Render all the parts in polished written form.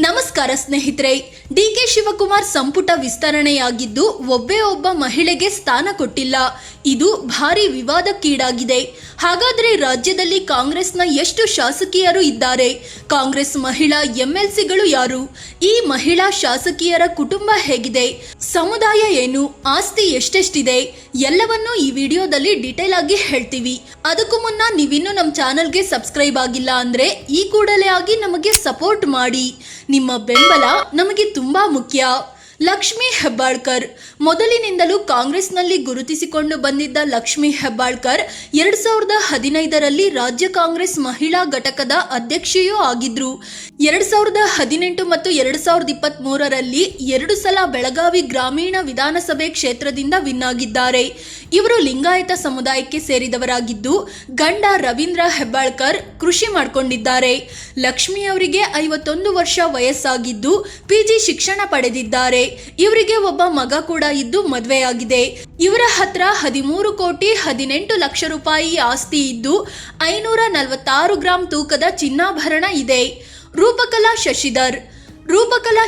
ನಮಸ್ಕಾರ ಸ್ನೇಹಿತರೆ. ಡಿಕೆ ಶಿವಕುಮಾರ್ ಸಂಪುಟ ವಿಸ್ತರಣೆಯಾಗಿದ್ದು ಒಬ್ಬೇ ಒಬ್ಬ ಮಹಿಳೆಗೆ ಸ್ಥಾನ ಕೊಟ್ಟಿಲ್ಲ. ಇದು ಭಾರಿ ವಿವಾದಕ್ಕೀಡಾಗಿದೆ. ಹಾಗಾದ್ರೆ ರಾಜ್ಯದಲ್ಲಿ ಕಾಂಗ್ರೆಸ್ನ ಎಷ್ಟು ಶಾಸಕಿಯರು ಇದ್ದಾರೆ? ಕಾಂಗ್ರೆಸ್ ಮಹಿಳಾ ಎಂಎಲ್ಸಿಗಳು ಯಾರು? ಈ ಮಹಿಳಾ ಶಾಸಕಿಯರ ಕುಟುಂಬ ಹೇಗಿದೆ? ಸಮುದಾಯ ಏನು? ಆಸ್ತಿ ಎಷ್ಟೆಷ್ಟಿದೆ? ಎಲ್ಲವನ್ನೂ ಈ ವಿಡಿಯೋದಲ್ಲಿ ಡೀಟೇಲ್ ಆಗಿ ಹೇಳ್ತೀವಿ. ಅದಕ್ಕೂ ಮುನ್ನ ನೀವಿನ್ನೂ ನಮ್ಮ ಚಾನೆಲ್ಗೆ ಸಬ್ಸ್ಕ್ರೈಬ್ ಆಗಿಲ್ಲ ಅಂದ್ರೆ ಈ ಕೂಡಲೇ ಆಗಿ ನಮಗೆ ಸಪೋರ್ಟ್ ಮಾಡಿ. ನಿಮ್ಮ ಬೆಂಬಲ ನಮಗೆ ತುಂಬಾ ಮುಖ್ಯ. ಲಕ್ಷ್ಮಿ ಹೆಬ್ಬಾಳ್ಕರ್ ಮೊದಲಿನಿಂದಲೂ ಕಾಂಗ್ರೆಸ್ನಲ್ಲಿ ಗುರುತಿಸಿಕೊಂಡು ಬಂದಿದ್ದ ಲಕ್ಷ್ಮಿ ಹೆಬ್ಬಾಳ್ಕರ್ 2015ರಲ್ಲಿ ರಾಜ್ಯ ಕಾಂಗ್ರೆಸ್ ಮಹಿಳಾ ಘಟಕದ ಅಧ್ಯಕ್ಷೆಯೂ ಆಗಿದ್ರು. 2018 ಮತ್ತು 2023ರಲ್ಲಿ 2 ಸಲ ಬೆಳಗಾವಿ ಗ್ರಾಮೀಣ ವಿಧಾನಸಭೆ ಕ್ಷೇತ್ರದಿಂದ ವಿನ್ ಆಗಿದ್ದಾರೆ. ಇವರು ಲಿಂಗಾಯತ ಸಮುದಾಯಕ್ಕೆ ಸೇರಿದವರಾಗಿದ್ದು ಗಂಡ ರವೀಂದ್ರ ಹೆಬ್ಬಾಳ್ಕರ್ ಕೃಷಿ ಮಾಡಿಕೊಂಡಿದ್ದಾರೆ. ಲಕ್ಷ್ಮಿ ಅವರಿಗೆ 51 ವರ್ಷ ವಯಸ್ಸಾಗಿದ್ದು PG ಶಿಕ್ಷಣ ಪಡೆದಿದ್ದಾರೆ. ಇವರಿಗೆ ಒಬ್ಬ ಮಗ ಕೂಡ ಇದ್ದು ಮದುವೆಯಾಗಿದೆ. ಇವರ ಹತ್ರ 13 ಕೋಟಿ 18 ಲಕ್ಷ ರೂಪಾಯಿ ಆಸ್ತಿ ಇದ್ದು 546 ಗ್ರಾಂ ತೂಕದ ಚಿನ್ನಾಭರಣ ಇದೆ. ರೂಪಕಲಾ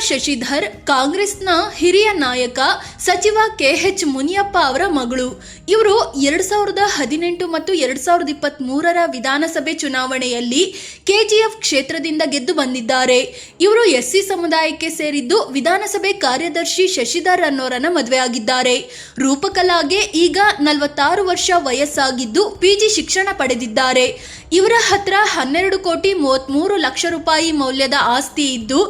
ಶಶಿಧರ್ ಕಾಂಗ್ರೆಸ್ನ ಹಿರಿಯ ನಾಯಕ ಸಚಿವ KH ಮುನಿಯಪ್ಪ ಅವರ ಮಗಳು. ಇವರು 2018 ಮತ್ತು 2023ರ ವಿಧಾನಸಭೆ ಚುನಾವಣೆಯಲ್ಲಿ KGF ಕ್ಷೇತ್ರದಿಂದ ಗೆದ್ದು ಬಂದಿದ್ದಾರೆ. ಇವರು SC ಸಮುದಾಯಕ್ಕೆ ಸೇರಿದ್ದು ವಿಧಾನಸಭೆ ಕಾರ್ಯದರ್ಶಿ ಶಶಿಧರ್ ಅನ್ನೋರನ್ನ ಮದುವೆಯಾಗಿದ್ದಾರೆ. ರೂಪಕಲಾಗೆ ಈಗ 46 ವರ್ಷ ವಯಸ್ಸಾಗಿದ್ದು PG ಶಿಕ್ಷಣ ಪಡೆದಿದ್ದಾರೆ. ಇವರ ಹತ್ರ 12 ಕೋಟಿ 33 ಲಕ್ಷ ರೂಪಾಯಿ ಮೌಲ್ಯದ ಆಸ್ತಿ ಇದ್ದು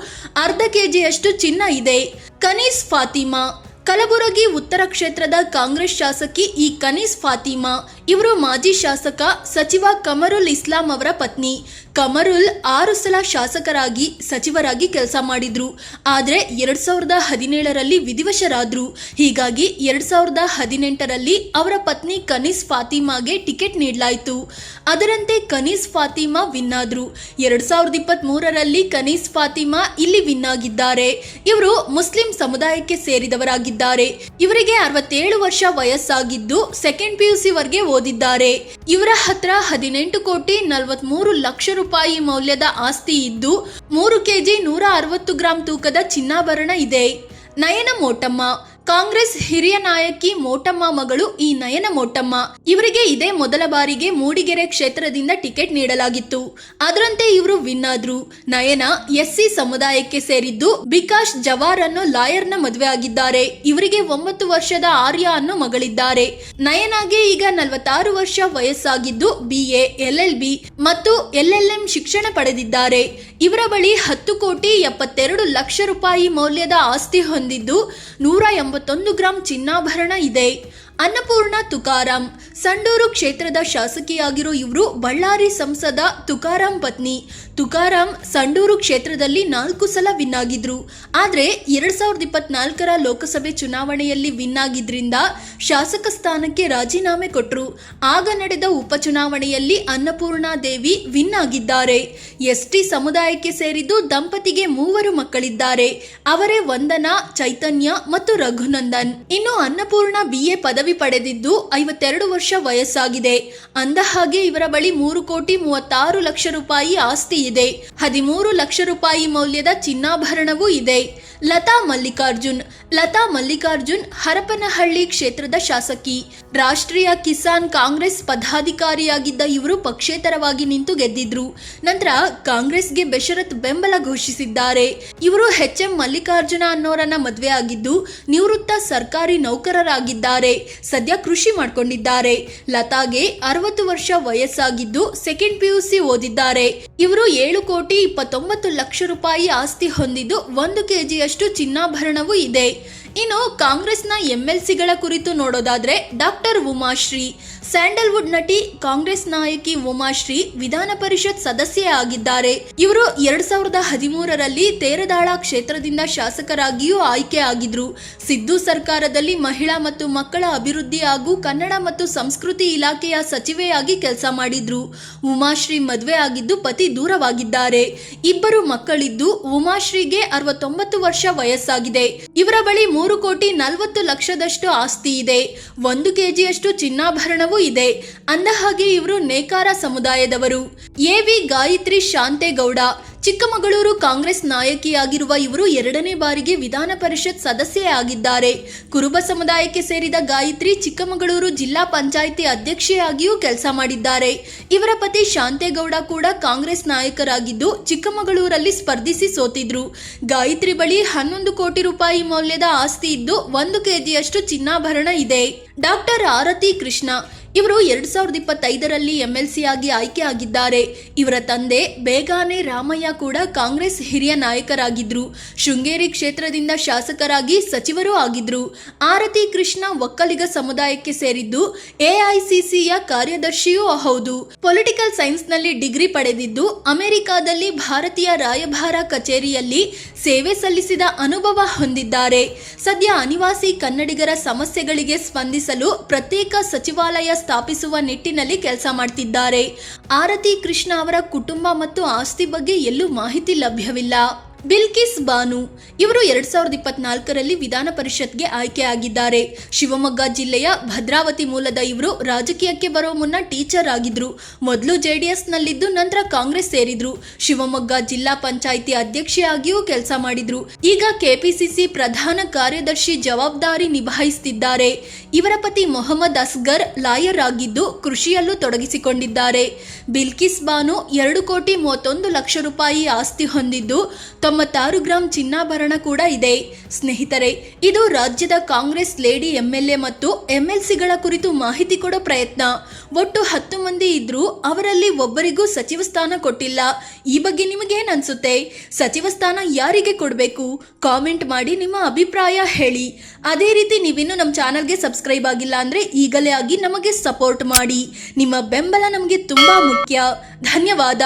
ಅರ್ಧ ಕೆಜಿಯಷ್ಟು ಚಿನ್ನ ಇದೆ. ಕನೀಸ್ ಫಾತಿಮಾ ಕಲಬುರಗಿ ಉತ್ತರ ಕ್ಷೇತ್ರದ ಕಾಂಗ್ರೆಸ್ ಶಾಸಕಿ. ಈ ಕನೀಸ್ ಫಾತಿಮಾ ಇವರು ಮಾಜಿ ಶಾಸಕ ಸಚಿವ ಕಮರುಲ್ ಇಸ್ಲಾಂ ಅವರ ಪತ್ನಿ. ಕಮರುಲ್ 6 ಸಲ ಶಾಸಕರಾಗಿ ಸಚಿವರಾಗಿ ಕೆಲಸ ಮಾಡಿದ್ರು. ಆದರೆ 2017ರಲ್ಲಿ ವಿಧಿವಶರಾದ್ರು. ಹೀಗಾಗಿ 2018ರಲ್ಲಿ ಅವರ ಪತ್ನಿ ಕನೀಸ್ ಫಾತಿಮಾಗೆ ಟಿಕೆಟ್ ನೀಡಲಾಯಿತು. ಅದರಂತೆ ಕನೀಸ್ ಫಾತಿಮಾ ವಿನ್ ಆದ್ರು. 2023ರಲ್ಲಿ ಕನೀಸ್ ಫಾತಿಮಾ ಇಲ್ಲಿ ವಿನ್ ಆಗಿದ್ದಾರೆ. ಇವರು ಮುಸ್ಲಿಂ ಸಮುದಾಯಕ್ಕೆ ಸೇರಿದವರಾಗಿದ್ದಾರೆ. ಇವರಿಗೆ 67 ವರ್ಷ ವಯಸ್ಸಾಗಿದ್ದು ಸೆಕೆಂಡ್ PUC ವರೆಗೆ ಓದಿದ್ದಾರೆ. ಇವರ ಹತ್ರ 18 ಕೋಟಿ 43 ಲಕ್ಷ ರೂಪಾಯಿ ಮೌಲ್ಯದ ಆಸ್ತಿ ಇದ್ದು 3 ಕೆಜಿ 160 ಗ್ರಾಂ ತೂಕದ ಚಿನ್ನಾಭರಣ ಇದೆ. ನಯನ ಮೋಟಮ್ಮ ಕಾಂಗ್ರೆಸ್ ಹಿರಿಯ ನಾಯಕಿ ಮೋಟಮ್ಮ ಮಗಳು. ಈ ನಯನ ಮೋಟಮ್ಮ ಇವರಿಗೆ ಇದೇ ಮೊದಲ ಬಾರಿಗೆ ಮೂಡಿಗೆರೆ ಕ್ಷೇತ್ರದಿಂದ ಟಿಕೆಟ್ ನೀಡಲಾಗಿತ್ತು. ಅದರಂತೆ ಇವರು ವಿನ್ ಆದ್ರು. ನಯನ SC ಸಮುದಾಯಕ್ಕೆ ಸೇರಿದ್ದು ಬಿಕಾಶ್ ಜವಾರ್ ಅನ್ನೋ ಲಾಯರ್ನ ಮದುವೆ ಆಗಿದ್ದಾರೆ. ಇವರಿಗೆ 9 ವರ್ಷದ ಆರ್ಯ ಅನ್ನೋ ಮಗಳಿದ್ದಾರೆ. ನಯನಾಗೆ ಈಗ 46 ವರ್ಷ ವಯಸ್ಸಾಗಿದ್ದು BA LLB ಮತ್ತು LLM ಶಿಕ್ಷಣ ಪಡೆದಿದ್ದಾರೆ. ಇವರ ಬಳಿ 10 ಕೋಟಿ 72 ಲಕ್ಷ ರೂಪಾಯಿ ಮೌಲ್ಯದ ಆಸ್ತಿ ಹೊಂದಿದ್ದು 181 ಗ್ರಾಂ ಚಿನ್ನಾಭರಣ ಇದೆ. ಅನ್ನಪೂರ್ಣ ತುಕಾರಾಂ ಸಂಡೂರು ಕ್ಷೇತ್ರದ ಶಾಸಕಿಯಾಗಿರೋ ಇವರು ಬಳ್ಳಾರಿ ಸಂಸದ ತುಕಾರಾಂ ಪತ್ನಿ. ತುಕಾರಾಂ ಸಂಡೂರು ಕ್ಷೇತ್ರದಲ್ಲಿ 4 ಸಲ ವಿನ್ ಆಗಿದ್ರು. ಆದ್ರೆ 2024ರ ಲೋಕಸಭೆ ಚುನಾವಣೆಯಲ್ಲಿ ವಿನ್ ಆಗಿದ್ರಿಂದ ಶಾಸಕ ಸ್ಥಾನಕ್ಕೆ ರಾಜೀನಾಮೆ ಕೊಟ್ಟರು. ಆಗ ನಡೆದ ಉಪಚುನಾವಣೆಯಲ್ಲಿ ಅನ್ನಪೂರ್ಣ ದೇವಿ ವಿನ್ ಆಗಿದ್ದಾರೆ. ST ಸಮುದಾಯಕ್ಕೆ ಸೇರಿದ್ದು ದಂಪತಿಗೆ 3 ಮಕ್ಕಳಿದ್ದಾರೆ. ಅವರೇ ವಂದನಾ, ಚೈತನ್ಯ ಮತ್ತು ರಘುನಂದನ್. ಇನ್ನು ಅನ್ನಪೂರ್ಣ BA ಪದವಿ ಪಡೆದಿದ್ದು 52 ವರ್ಷ ವಯಸ್ಸಾಗಿದೆ. ಅಂದ ಹಾಗೆ ಇವರ ಬಳಿ 3 ಕೋಟಿ 36 ಲಕ್ಷ ರೂಪಾಯಿ ಆಸ್ತಿ ಇದೆ. 13 ಲಕ್ಷ ರೂಪಾಯಿ ಮೌಲ್ಯದ ಚಿನ್ನಾಭರಣವೂ ಇದೆ. ಲತಾ ಮಲ್ಲಿಕಾರ್ಜುನ್ ಹರಪನಹಳ್ಳಿ ಕ್ಷೇತ್ರದ ಶಾಸಕಿ. ರಾಷ್ಟ್ರೀಯ ಕಿಸಾನ್ ಕಾಂಗ್ರೆಸ್ ಪದಾಧಿಕಾರಿಯಾಗಿದ್ದ ಇವರು ಪಕ್ಷೇತರವಾಗಿ ನಿಂತು ಗೆದ್ದಿದ್ರು. ನಂತರ ಕಾಂಗ್ರೆಸ್ಗೆ ಬೆಷರತ್ ಬೆಂಬಲ ಘೋಷಿಸಿದ್ದಾರೆ. ಇವರು HM ಮಲ್ಲಿಕಾರ್ಜುನ ಅನ್ನೋರನ್ನ ಮದುವೆ ಆಗಿದ್ದು ನಿವೃತ್ತ ಸರ್ಕಾರಿ ನೌಕರರಾಗಿದ್ದಾರೆ. ಸದ್ಯ ಕೃಷಿ ಮಾಡಿಕೊಂಡಿದ್ದಾರೆ. ಲತಾಗೆ 60 ವರ್ಷ ವಯಸ್ಸಾಗಿದ್ದು ಸೆಕೆಂಡ್ PUC ಓದಿದ್ದಾರೆ. ಇವರು 7 ಕೋಟಿ 29 ಲಕ್ಷ ರೂಪಾಯಿ ಆಸ್ತಿ ಹೊಂದಿದ್ದು 1 ಕೆಜಿಯಷ್ಟು ಚಿನ್ನಾಭರಣವೂ ಇದೆ. ಇನ್ನು ಕಾಂಗ್ರೆಸ್ನ MLCಗಳ ಕುರಿತು ನೋಡೋದಾದ್ರೆ ಡಾಕ್ಟರ್ ಉಮಾಶ್ರೀ ಸ್ಯಾಂಡಲ್ವುಡ್ ನಟಿ. ಕಾಂಗ್ರೆಸ್ ನಾಯಕಿ ಉಮಾಶ್ರೀ ವಿಧಾನ ಪರಿಷತ್ ಸದಸ್ಯೆ ಆಗಿದ್ದಾರೆ. ಇವರು 2013ರಲ್ಲಿ ತೇರದಾಳ ಕ್ಷೇತ್ರದಿಂದ ಶಾಸಕರಾಗಿಯೂ ಆಯ್ಕೆ ಆಗಿದ್ರು. ಸಿದ್ದು ಸರ್ಕಾರದಲ್ಲಿ ಮಹಿಳಾ ಮತ್ತು ಮಕ್ಕಳ ಅಭಿವೃದ್ಧಿ ಹಾಗೂ ಕನ್ನಡ ಮತ್ತು ಸಂಸ್ಕೃತಿ ಇಲಾಖೆಯ ಸಚಿವೆಯಾಗಿ ಕೆಲಸ ಮಾಡಿದ್ರು. ಉಮಾಶ್ರೀ ಮದುವೆ ಆಗಿದ್ದು ಪತಿ ದೂರವಾಗಿದ್ದಾರೆ. 2 ಮಕ್ಕಳಿದ್ದು ಉಮಾಶ್ರೀಗೆ 69 ವರ್ಷ ವಯಸ್ಸಾಗಿದೆ. ಇವರ ಬಳಿ 3 ಕೋಟಿ 40 ಲಕ್ಷದಷ್ಟು ಆಸ್ತಿ ಇದೆ. 1 ಕೆಜಿಯಷ್ಟು ಚಿನ್ನಾಭರಣವೂ ಇದೆ. ಅಂದ ಹಾಗೆ ಇವರು ನೇಕಾರ ಸಮುದಾಯದವರು. AV ಗಾಯತ್ರಿ ಶಾಂತೇಗೌಡ ಚಿಕ್ಕಮಗಳೂರು ಕಾಂಗ್ರೆಸ್ ನಾಯಕಿಯಾಗಿರುವ ಇವರು 2ನೇ ಬಾರಿಗೆ ವಿಧಾನ ಪರಿಷತ್ ಸದಸ್ಯೆ ಆಗಿದ್ದಾರೆ. ಕುರುಬ ಸಮುದಾಯಕ್ಕೆ ಸೇರಿದ ಗಾಯತ್ರಿ ಚಿಕ್ಕಮಗಳೂರು ಜಿಲ್ಲಾ ಪಂಚಾಯಿತಿ ಅಧ್ಯಕ್ಷೆಯಾಗಿಯೂ ಕೆಲಸ ಮಾಡಿದ್ದಾರೆ. ಇವರ ಪತಿ ಶಾಂತೇಗೌಡ ಕೂಡ ಕಾಂಗ್ರೆಸ್ ನಾಯಕರಾಗಿದ್ದು ಚಿಕ್ಕಮಗಳೂರಲ್ಲಿ ಸ್ಪರ್ಧಿಸಿ ಸೋತಿದ್ರು. ಗಾಯತ್ರಿ ಬಳಿ 11 ಕೋಟಿ ರೂಪಾಯಿ ಮೌಲ್ಯದ ಆಸ್ತಿ ಇದ್ದು 1 ಕೆಜಿಯಷ್ಟು ಚಿನ್ನಾಭರಣ ಇದೆ. ಡಾಕ್ಟರ್ ಆರತಿ ಕೃಷ್ಣ ಇವರು 2025ರಲ್ಲಿ ಎಂಎಲ್ಸಿ ಆಗಿ ಆಯ್ಕೆ ಆಗಿದ್ದಾರೆ. ಇವರ ತಂದೆ ಬೇಗಾನೆ ರಾಮಯ್ಯ ಕೂಡ ಕಾಂಗ್ರೆಸ್ ಹಿರಿಯ ನಾಯಕರಾಗಿದ್ರು. ಶೃಂಗೇರಿ ಕ್ಷೇತ್ರದಿಂದ ಶಾಸಕರಾಗಿ ಸಚಿವರೂ ಆಗಿದ್ರು. ಆರತಿ ಕೃಷ್ಣ ಒಕ್ಕಲಿಗ ಸಮುದಾಯಕ್ಕೆ ಸೇರಿದ್ದು ಎಐಸಿಸಿಯ ಕಾರ್ಯದರ್ಶಿಯೂ ಹೌದು. ಪೊಲಿಟಿಕಲ್ ಸೈನ್ಸ್ನಲ್ಲಿ ಡಿಗ್ರಿ ಪಡೆದಿದ್ದು ಅಮೆರಿಕಾದಲ್ಲಿ ಭಾರತೀಯ ರಾಯಭಾರ ಕಚೇರಿಯಲ್ಲಿ ಸೇವೆ ಸಲ್ಲಿಸಿದ ಅನುಭವ ಹೊಂದಿದ್ದಾರೆ. ಸದ್ಯ ಅನಿವಾಸಿ ಕನ್ನಡಿಗರ ಸಮಸ್ಯೆಗಳಿಗೆ ಸ್ಪಂದಿಸಲು ಪ್ರತ್ಯೇಕ ಸಚಿವಾಲಯ ಸ್ಥಾಪಿಸುವ ನಿಟ್ಟಿನಲ್ಲಿ ಕೆಲಸ ಮಾಡ್ತಿದ್ದಾರೆ. ಆರತಿ ಕೃಷ್ಣ ಅವರ ಕುಟುಂಬ ಮತ್ತು ಆಸ್ತಿ ಬಗ್ಗೆ ಎಲ್ಲೂ ಮಾಹಿತಿ ಲಭ್ಯವಿಲ್ಲ. ಬಿಲ್ಕಿಸ್ ಬಾನು ಇವರು 2024ರಲ್ಲಿ ವಿಧಾನ ಪರಿಷತ್ಗೆ ಆಯ್ಕೆ ಆಗಿದ್ದಾರೆ. ಶಿವಮೊಗ್ಗ ಜಿಲ್ಲೆಯ ಭದ್ರಾವತಿ ಮೂಲದ ಇವರು ರಾಜಕೀಯಕ್ಕೆ ಬರೋ ಮುನ್ನ ಟೀಚರ್ ಆಗಿದ್ರು. ಮೊದಲು ಜೆಡಿಎಸ್ನಲ್ಲಿದ್ದು ನಂತರ ಕಾಂಗ್ರೆಸ್ ಸೇರಿದ್ರು. ಶಿವಮೊಗ್ಗ ಜಿಲ್ಲಾ ಪಂಚಾಯಿತಿ ಅಧ್ಯಕ್ಷೆಯಾಗಿಯೂ ಕೆಲಸ ಮಾಡಿದ್ರು. ಈಗ ಕೆಪಿಸಿಸಿ ಪ್ರಧಾನ ಕಾರ್ಯದರ್ಶಿ ಜವಾಬ್ದಾರಿ ನಿಭಾಯಿಸುತ್ತಿದ್ದಾರೆ. ಇವರ ಪತಿ ಮೊಹಮ್ಮದ್ ಅಸ್ಗರ್ ಲಾಯರ್ ಆಗಿದ್ದು ಕೃಷಿಯಲ್ಲೂ ತೊಡಗಿಸಿಕೊಂಡಿದ್ದಾರೆ. ಬಿಲ್ಕಿಸ್ ಬಾನು 2 ಕೋಟಿ 31 ಲಕ್ಷ ರೂಪಾಯಿ ಆಸ್ತಿ ಹೊಂದಿದ್ದು 96 ಗ್ರಾಂ ಚಿನ್ನಾಭರಣ ಕೂಡ ಇದೆ. ಸ್ನೇಹಿತರೆ, ಇದು ರಾಜ್ಯದ ಕಾಂಗ್ರೆಸ್ ಲೇಡಿ ಎಂಎಲ್ಎ ಮತ್ತು ಎಂಎಲ್ಸಿಗಳ ಕುರಿತು ಮಾಹಿತಿ ಕೊಡೋ ಪ್ರಯತ್ನ. ಒಟ್ಟು 10 ಮಂದಿ ಇದ್ರು, ಅವರಲ್ಲಿ ಒಬ್ಬರಿಗೂ ಸಚಿವ ಸ್ಥಾನ ಕೊಟ್ಟಿಲ್ಲ. ಈ ಬಗ್ಗೆ ನಿಮಗೇನು ಅನ್ಸುತ್ತೆ? ಸಚಿವ ಸ್ಥಾನ ಯಾರಿಗೆ ಕೊಡಬೇಕು? ಕಾಮೆಂಟ್ ಮಾಡಿ ನಿಮ್ಮ ಅಭಿಪ್ರಾಯ ಹೇಳಿ. ಅದೇ ರೀತಿ ನೀವಿನ್ನೂ ನಮ್ಮ ಚಾನಲ್ಗೆ ಸಬ್ಸ್ಕ್ರೈಬ್ ಆಗಿಲ್ಲ ಅಂದರೆ ಈಗಲೇ ಆಗಿ ನಮಗೆ ಸಪೋರ್ಟ್ ಮಾಡಿ. ನಿಮ್ಮ ಬೆಂಬಲ ನಮಗೆ ತುಂಬ ಮುಖ್ಯ. ಧನ್ಯವಾದ.